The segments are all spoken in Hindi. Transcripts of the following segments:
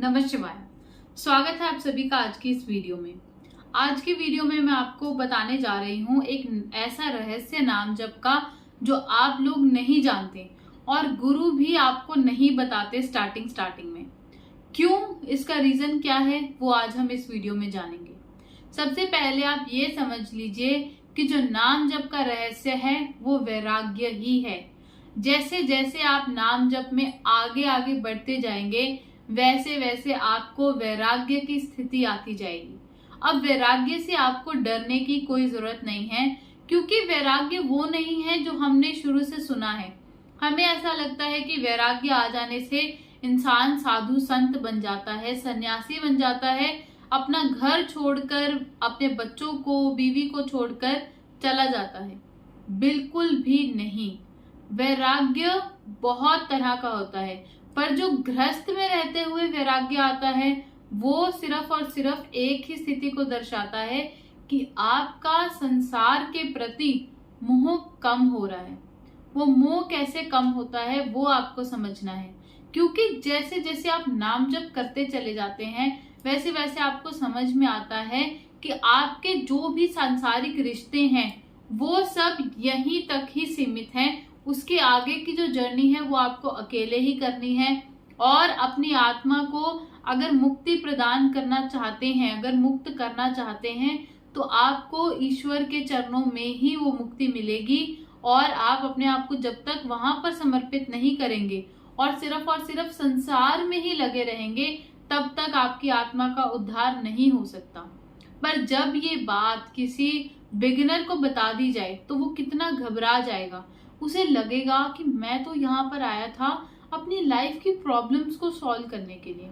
नमः शिवाय। स्वागत है आप सभी का आज की इस वीडियो में। आज की वीडियो में मैं आपको बताने जा रही हूँ एक ऐसा रहस्य नाम जप का जो आप लोग नहीं जानते और गुरु भी आपको नहीं बताते स्टार्टिंग में। क्यों, इसका रीजन क्या है वो आज हम इस वीडियो में जानेंगे। सबसे पहले आप ये समझ लीजिए कि जो नाम जप का रहस्य है वो वैराग्य ही है। जैसे जैसे आप नाम जप में आगे आगे बढ़ते जाएंगे वैसे वैसे आपको वैराग्य की स्थिति आती जाएगी। अब वैराग्य से आपको डरने की कोई जरूरत नहीं है, क्योंकि वैराग्य वो नहीं है जो हमने शुरू से सुना है। हमें ऐसा लगता है कि वैराग्य आ जाने से इंसान साधु संत बन जाता है, सन्यासी बन जाता है, अपना घर छोड़कर, अपने बच्चों को, बीवी को छोड़कर चला जाता है। बिल्कुल भी नहीं। वैराग्य बहुत तरह का होता है, पर जो गृहस्थ में रहते हुए वैराग्य आता है वो सिर्फ और सिर्फ एक ही स्थिति को दर्शाता है कि आपका संसार के प्रति मोह कम हो रहा है। वो मोह कैसे कम होता है वो आपको समझना है, क्योंकि जैसे जैसे आप नाम जप करते चले जाते हैं वैसे वैसे आपको समझ में आता है कि आपके जो भी सांसारिक रिश्ते हैं वो सब यहीं तक ही सीमित हैं। उसके आगे की जो जर्नी है वो आपको अकेले ही करनी है। और अपनी आत्मा को अगर मुक्ति प्रदान करना चाहते हैं, अगर मुक्त करना चाहते हैं, तो आपको ईश्वर के चरणों में ही वो मुक्ति मिलेगी। और आप अपने आप को जब तक वहां पर समर्पित नहीं करेंगे और सिर्फ संसार में ही लगे रहेंगे तब तक आपकी आत्मा का उद्धार नहीं हो सकता। पर जब ये बात किसी बिगिनर को बता दी जाए तो वो कितना घबरा जाएगा। उसे लगेगा कि मैं तो यहाँ पर आया था अपनी लाइफ की प्रॉब्लम्स को सॉल्व करने के लिए।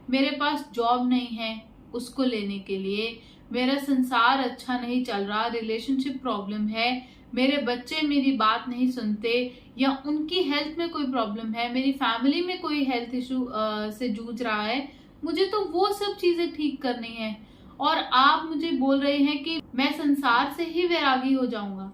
मेरे पास जॉब नहीं है उसको लेने के लिए, मेरा संसार अच्छा नहीं चल रहा, रिलेशनशिप प्रॉब्लम है, मेरे बच्चे मेरी बात नहीं सुनते, या उनकी हेल्थ में कोई प्रॉब्लम है, मेरी फैमिली में कोई हेल्थ इशू से जूझ रहा है, मुझे तो वो सब चीजें ठीक करनी है। और आप मुझे बोल रहे हैं कि मैं संसार से ही वैरागी हो जाऊंगा।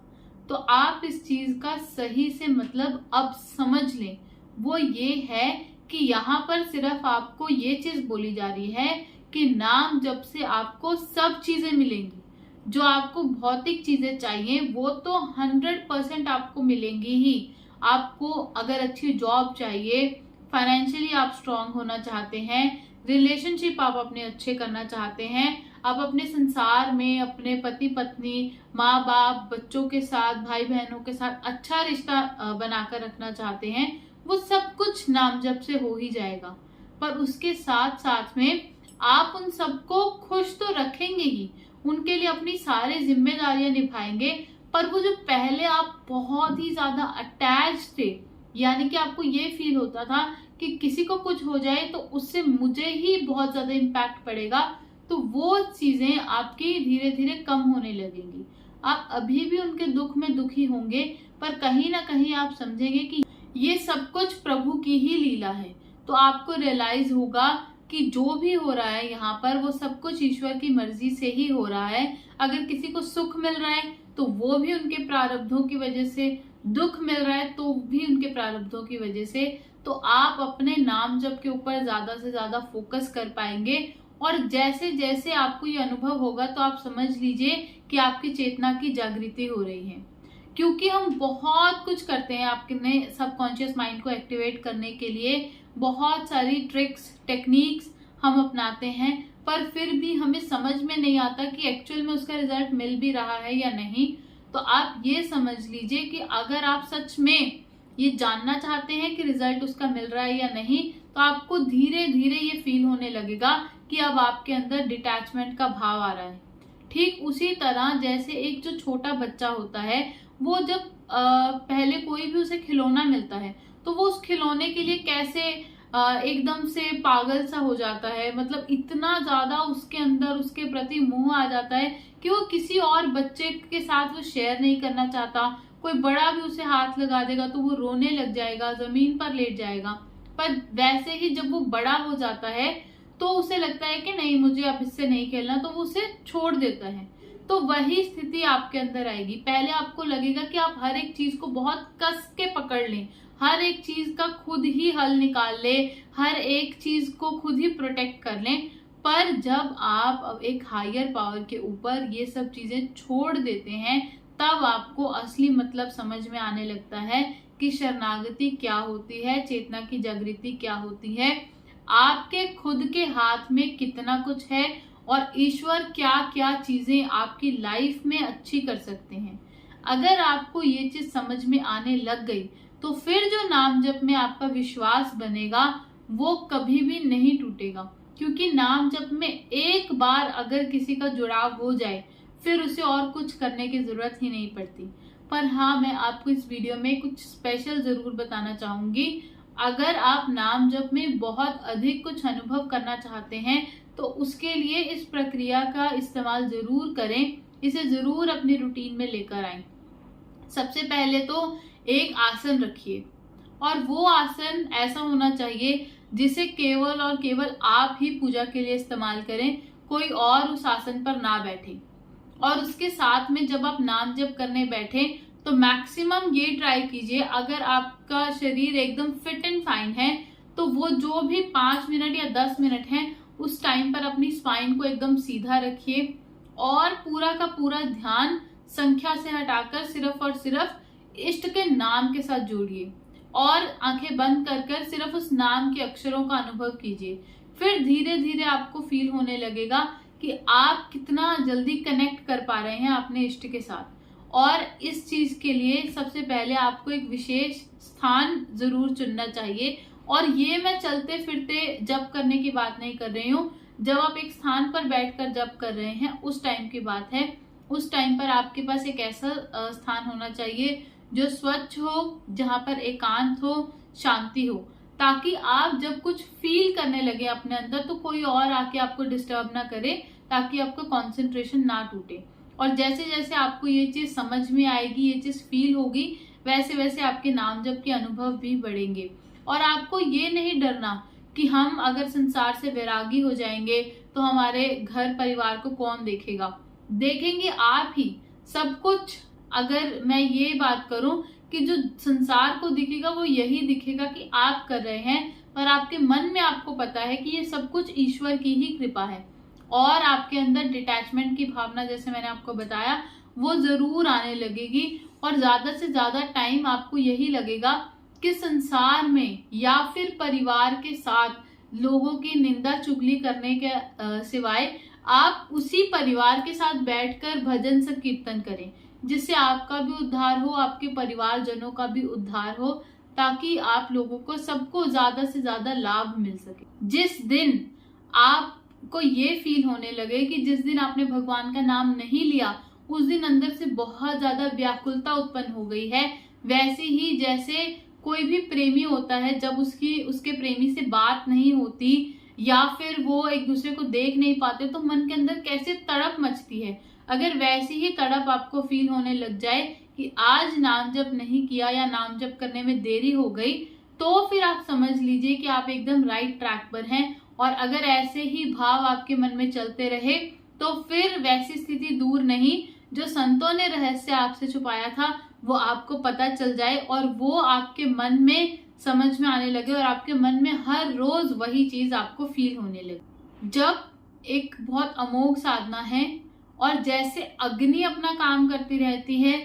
तो आप इस चीज का सही से मतलब अब समझ लें। वो ये है कि यहाँ पर सिर्फ आपको ये चीज बोली जा रही है कि नाम जप से आपको सब चीजें मिलेंगी। जो आपको भौतिक चीजें चाहिए वो तो 100% आपको मिलेंगी ही। आपको अगर अच्छी जॉब चाहिए, फाइनेंशियली आप स्ट्रांग होना चाहते हैं, रिलेशनशिप आप अपने अच्छे करना चाहते हैं, आप अपने संसार में अपने पति पत्नी, माँ बाप, बच्चों के साथ, भाई बहनों के साथ अच्छा रिश्ता बनाकर रखना चाहते हैं, वो सब कुछ नाम जप से हो ही जाएगा। पर उसके साथ साथ में आप उन सबको खुश तो रखेंगे ही, उनके लिए अपनी सारी जिम्मेदारियां निभाएंगे। पर वो जो पहले आप बहुत ही ज्यादा अटैच थे, यानी कि आपको ये फील होता था कि किसी को कुछ हो जाए तो उससे मुझे ही बहुत ज्यादा इम्पैक्ट पड़ेगा, तो वो चीजें आपकी धीरे धीरे कम होने लगेंगी। आप अभी भी उनके दुख में दुखी होंगे, पर कहीं ना कहीं आप समझेंगे कि ये सब कुछ प्रभु की ही लीला है। तो आपको रियलाइज होगा कि जो भी हो रहा है यहाँ पर वो सब कुछ ईश्वर की मर्जी से ही हो रहा है। अगर किसी को सुख मिल रहा है तो वो भी उनके प्रारब्धों की वजह से, दुख मिल रहा है तो भी उनके प्रारब्धों की वजह से। तो आप अपने नाम जप के ऊपर ज्यादा से ज्यादा फोकस कर पाएंगे। और जैसे जैसे आपको ये अनुभव होगा तो आप समझ लीजिए कि आपकी चेतना की जागृति हो रही है। क्योंकि हम बहुत कुछ करते हैं आपके सबकॉन्शियस माइंड को एक्टिवेट करने के लिए, बहुत सारी ट्रिक्स टेक्निक्स हम अपनाते हैं, पर फिर भी हमें समझ में नहीं आता कि एक्चुअल में उसका रिजल्ट मिल भी रहा है या नहीं। तो आप ये समझ लीजिए कि अगर आप सच में ये जानना चाहते हैं कि रिजल्ट उसका मिल रहा है या नहीं, तो आपको धीरे धीरे ये फील होने लगेगा कि अब आपके अंदर डिटैचमेंट का भाव आ रहा है। ठीक उसी तरह जैसे एक जो छोटा बच्चा होता है, वो जब पहले कोई भी उसे खिलौना मिलता है तो वो उस खिलौने के लिए कैसे एकदम से पागल सा हो जाता है, मतलब इतना ज्यादा उसके अंदर उसके प्रति मोह आ जाता है कि वो किसी और बच्चे के साथ वो शेयर नहीं करना चाहता। कोई बड़ा भी उसे हाथ लगा देगा तो वो रोने लग जाएगा, जमीन पर लेट जाएगा। पर वैसे ही जब वो बड़ा हो जाता है तो उसे लगता है कि नहीं, मुझे अब इससे नहीं खेलना, तो वो उसे छोड़ देता है। तो वही स्थिति आपके अंदर आएगी। पहले आपको लगेगा कि आप हर एक चीज को बहुत कस के पकड़ लें, हर एक चीज का खुद ही हल निकाल ले, हर एक चीज को खुद ही प्रोटेक्ट कर लें। पर जब आप एक हायर पावर के ऊपर ये सब चीजें छोड़ देते हैं, तब आपको असली मतलब समझ में आने लगता है कि शरणागति क्या होती है, चेतना की जागृति क्या होती है, आपके खुद के हाथ में कितना कुछ है और ईश्वर क्या क्या चीजें आपकी लाइफ में अच्छी कर सकते हैं। अगर आपको ये चीज समझ में आने लग गई तो फिर जो नाम जप में आपका विश्वास बनेगा वो कभी भी नहीं टूटेगा, क्योंकि नाम जप में एक बार अगर किसी का जुड़ाव हो जाए फिर उसे और कुछ करने की जरूरत ही नहीं पड़ती। पर हाँ, मैं आपको इस वीडियो में कुछ स्पेशल जरूर बताना चाहूंगी। अगर आप नाम जप में बहुत अधिक कुछ अनुभव करना चाहते हैं तो उसके लिए इस प्रक्रिया का इस्तेमाल जरूर करें, इसे जरूर अपनी रूटीन में लेकर आएं। सबसे पहले तो एक आसन रखिए, और वो आसन ऐसा होना चाहिए जिसे केवल और केवल आप ही पूजा के लिए इस्तेमाल करें, कोई और उस आसन पर ना बैठे। और उसके साथ में जब आप नाम जप करने बैठे तो मैक्सिमम ये ट्राई कीजिए, अगर आपका शरीर एकदम फिट एंड फाइन है तो वो जो भी 5 मिनट या 10 मिनट है उस टाइम पर अपनी स्पाइन को एकदम सीधा रखिए और पूरा का पूरा ध्यान संख्या से हटाकर सिर्फ और सिर्फ इष्ट के नाम के साथ जोड़िए और आंखें बंद कर कर सिर्फ उस नाम के अक्षरों का अनुभव कीजिए। फिर धीरे धीरे आपको फील होने लगेगा कि आप कितना जल्दी कनेक्ट कर पा रहे हैं अपने इष्ट के साथ। और इस चीज के लिए सबसे पहले आपको एक विशेष स्थान जरूर चुनना चाहिए, और ये मैं चलते फिरते जप करने की बात नहीं कर रही हूँ। जब आप एक स्थान पर बैठकर जप कर रहे हैं उस टाइम की बात है। उस टाइम पर आपके पास एक ऐसा स्थान होना चाहिए जो स्वच्छ हो, जहाँ पर एकांत हो, शांति हो, ताकि आप जब कुछ फील करने लगे अपने अंदर तो कोई और आके आपको डिस्टर्ब ना करे, ताकि आपका कंसंट्रेशन ना टूटे। और जैसे जैसे आपको ये चीज समझ में आएगी, ये चीज फील होगी, वैसे वैसे आपके नाम जप के अनुभव भी बढ़ेंगे। और आपको ये नहीं डरना कि हम अगर संसार से वैरागी हो जाएंगे तो हमारे घर परिवार को कौन देखेगा। देखेंगे आप ही सब कुछ। अगर मैं ये बात करूं कि जो संसार को दिखेगा वो यही दिखेगा कि आप कर रहे हैं, पर आपके मन में आपको पता है कि ये सब कुछ ईश्वर की ही कृपा है। और आपके अंदर डिटैचमेंट की भावना, जैसे मैंने आपको बताया, वो जरूर आने लगेगी। और ज्यादा से ज्यादा टाइम आपको यही लगेगा कि संसार में या फिर परिवार के साथ लोगों की निंदा चुगली करने के सिवाय आप उसी परिवार के साथ बैठकर भजन संकीर्तन करें, जिससे आपका भी उद्धार हो, आपके परिवारजनों का भी उद्धार हो, ताकि आप लोगों को सबको ज्यादा से ज्यादा लाभ मिल सके। जिस दिन आपको ये फील होने लगे कि जिस दिन आपने भगवान का नाम नहीं लिया उस दिन अंदर से बहुत ज्यादा व्याकुलता उत्पन्न हो गई है, वैसे ही जैसे कोई भी प्रेमी होता है जब उसके प्रेमी से बात नहीं होती या फिर वो एक दूसरे को देख नहीं पाते तो मन के अंदर कैसे तड़प मचती है, अगर वैसी ही तड़प आपको फील होने लग जाए कि आज नाम जप नहीं किया या नाम जप करने में देरी हो गई, तो फिर आप समझ लीजिए कि आप एकदम राइट ट्रैक पर हैं। और अगर ऐसे ही भाव आपके मन में चलते रहे तो फिर वैसी स्थिति दूर नहीं, जो संतों ने रहस्य आपसे छुपाया था वो आपको पता चल जाए और वो आपके मन में समझ में आने लगे और आपके मन में हर रोज वही चीज आपको फील होने लगे। जब एक बहुत अमोघ साधना है और जैसे अग्नि अपना काम करती रहती है,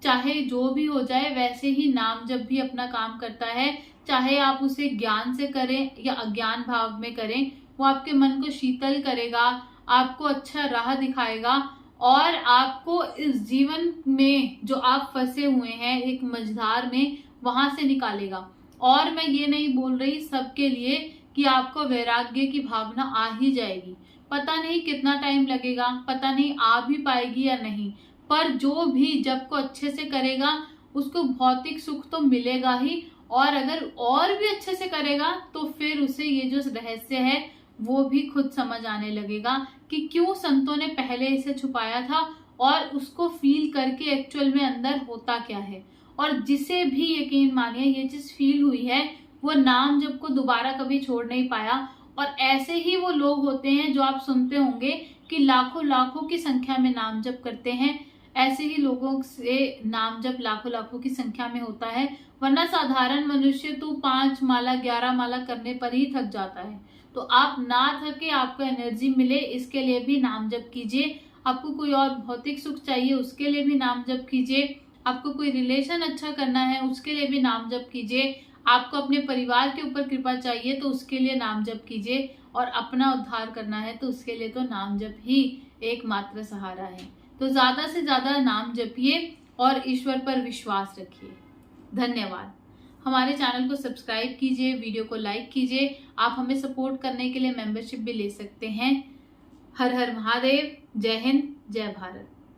चाहे जो भी हो जाए, वैसे ही नाम जब भी अपना काम करता है, चाहे आप उसे ज्ञान से करें या अज्ञान भाव में करें, वो आपके मन को शीतल करेगा, आपको अच्छा राह दिखाएगा और आपको इस जीवन में जो आप फंसे हुए हैं एक मझधार में, वहां से निकालेगा। और मैं ये नहीं बोल रही सबके लिए कि आपको वैराग्य की भावना आ ही जाएगी, पता नहीं कितना टाइम लगेगा, पता नहीं आ भी पाएगी या नहीं, पर जो भी जब को अच्छे से करेगा उसको भौतिक सुख तो मिलेगा ही, और अगर और भी अच्छे से करेगा तो फिर उसे ये जो रहस्य है वो भी खुद समझ आने लगेगा कि क्यों संतों ने पहले इसे छुपाया था और उसको फील करके एक्चुअल में अंदर होता क्या है। और जिसे भी यकीन मानिए ये चीज फील हुई है वो नाम जप को दोबारा कभी छोड़ नहीं पाया। और ऐसे ही वो लोग होते हैं जो आप सुनते होंगे कि लाखों लाखों की संख्या में नाम जप करते हैं, ऐसे ही लोगों से नाम जप लाखों लाखों की संख्या में होता है, वरना साधारण मनुष्य तो 5 माला 11 माला करने पर ही थक जाता है। तो आप ना थके, आपको एनर्जी मिले, इसके लिए भी नाम जप कीजिए। आपको कोई और भौतिक सुख चाहिए, उसके लिए भी नाम जप कीजिए। आपको कोई रिलेशन अच्छा करना है, उसके लिए भी नाम जप कीजिए। आपको अपने परिवार के ऊपर कृपा चाहिए तो उसके लिए नाम जप कीजिए, और अपना उद्धार करना है तो उसके लिए तो नाम जप ही एकमात्र सहारा है। तो ज्यादा से ज्यादा नाम जपिए और ईश्वर पर विश्वास रखिए। धन्यवाद। हमारे चैनल को सब्सक्राइब कीजिए, वीडियो को लाइक कीजिए। आप हमें सपोर्ट करने के लिए मेंबरशिप भी ले सकते हैं। हर हर महादेव। जय हिंद, जय भारत।